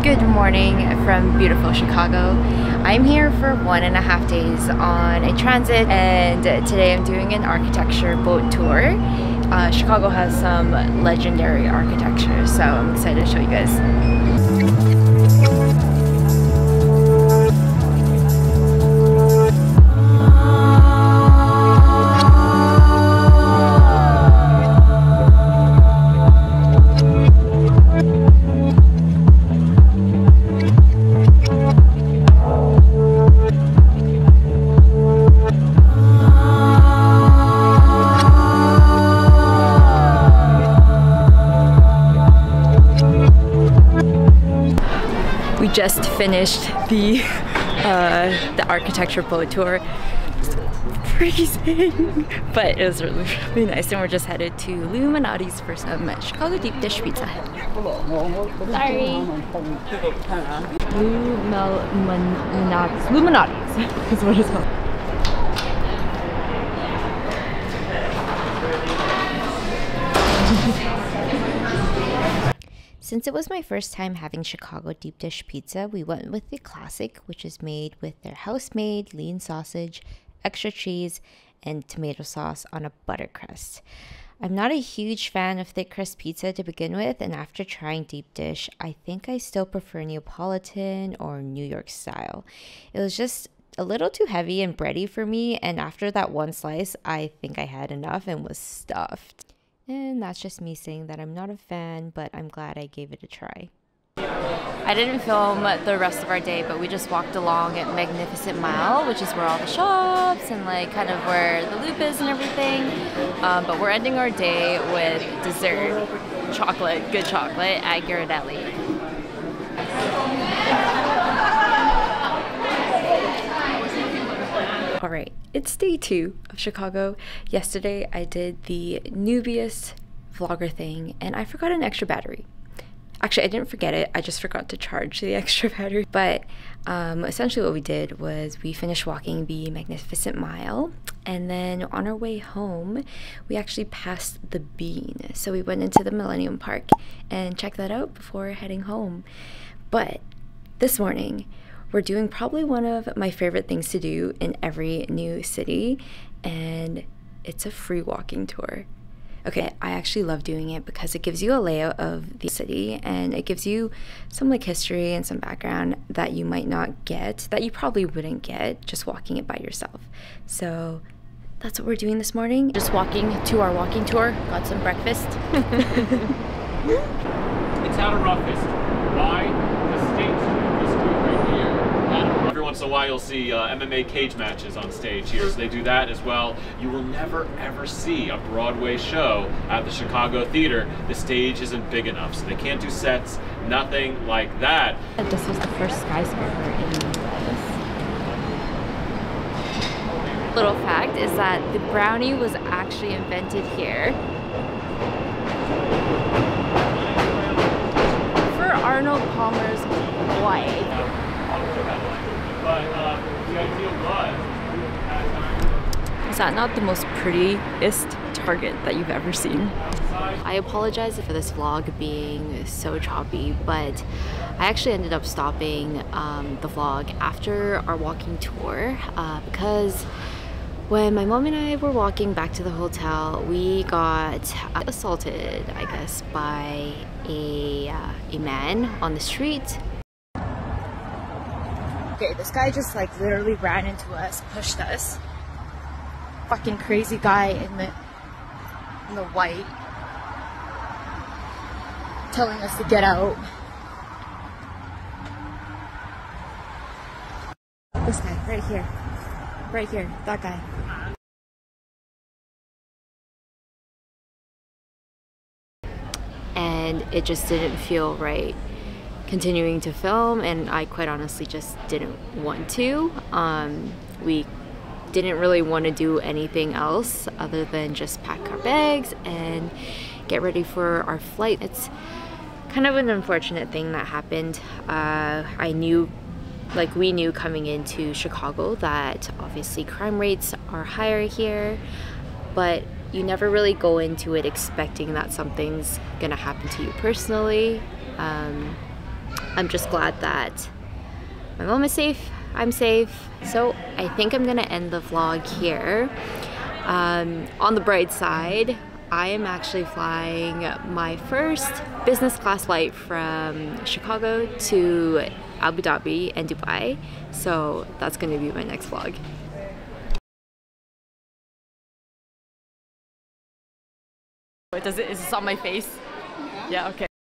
Good morning from beautiful Chicago. I'm here for 1.5 days on a transit, and today I'm doing an architecture boat tour. Chicago has some legendary architecture, so I'm excited to show you guys. We just finished the architecture boat tour. It's freezing, but it was really nice, and we're just headed to Illuminati's for some Chicago deep dish pizza. Sorry. Illuminati's is what it's called. Since it was my first time having Chicago deep dish pizza, we went with the classic, which is made with their house-made lean sausage, extra cheese, and tomato sauce on a butter crust. I'm not a huge fan of thick crust pizza to begin with, and after trying deep dish, I think I still prefer Neapolitan or New York style. It was just a little too heavy and bready for me, and after that one slice, I think I had enough and was stuffed. And that's just me saying that I'm not a fan, but I'm glad I gave it a try. I didn't film the rest of our day, but we just walked along at Magnificent Mile, which is where all the shops and like kind of where the Loop is and everything. But we're ending our day with dessert, chocolate, good chocolate at Ghirardelli. Alright, it's day 2 of Chicago. Yesterday I did the newbiest vlogger thing and I forgot an extra battery. Actually, I didn't forget it, I just forgot to charge the extra battery. But essentially what we did was we finished walking the Magnificent Mile, and then on our way home we actually passed the Bean. So we went into the Millennium Park and checked that out before heading home. But this morning we're doing probably one of my favorite things to do in every new city, and it's a free walking tour. Okay, I actually love doing it because it gives you a layout of the city, and it gives you some like history and some background that you might not get, that you probably wouldn't get just walking it by yourself. So that's what we're doing this morning. Just walking to our walking tour, got some breakfast. It's out of roughest. Why? The stage. Every once in a while you'll see MMA cage matches on stage here, so they do that as well. You will never ever see a Broadway show at the Chicago Theater. The stage isn't big enough, so they can't do sets, nothing like that. This was the first skyscraper in the US. Little fact is that the brownie was actually invented here for Arnold Palmer's wife. But the ideal was... Is that not the most prettiest Target that you've ever seen? I apologize for this vlog being so choppy, but I actually ended up stopping the vlog after our walking tour because when my mom and I were walking back to the hotel, we got assaulted, I guess, by a man on the street. Okay, this guy just like literally ran into us, pushed us. Fucking crazy guy in the white, telling us to get out. This guy, right here, that guy. And it just didn't feel right continuing to film, and I quite honestly just didn't want to. We didn't really want to do anything else other than just pack our bags and get ready for our flight. It's kind of an unfortunate thing that happened. We knew coming into Chicago that obviously crime rates are higher here, but you never really go into it expecting that something's gonna happen to you personally. I'm just glad that my mom is safe, I'm safe. So I think I'm gonna end the vlog here. On the bright side, I am actually flying my first business class flight from Chicago to Abu Dhabi and Dubai. So that's gonna be my next vlog. Is this on my face? Yeah, okay.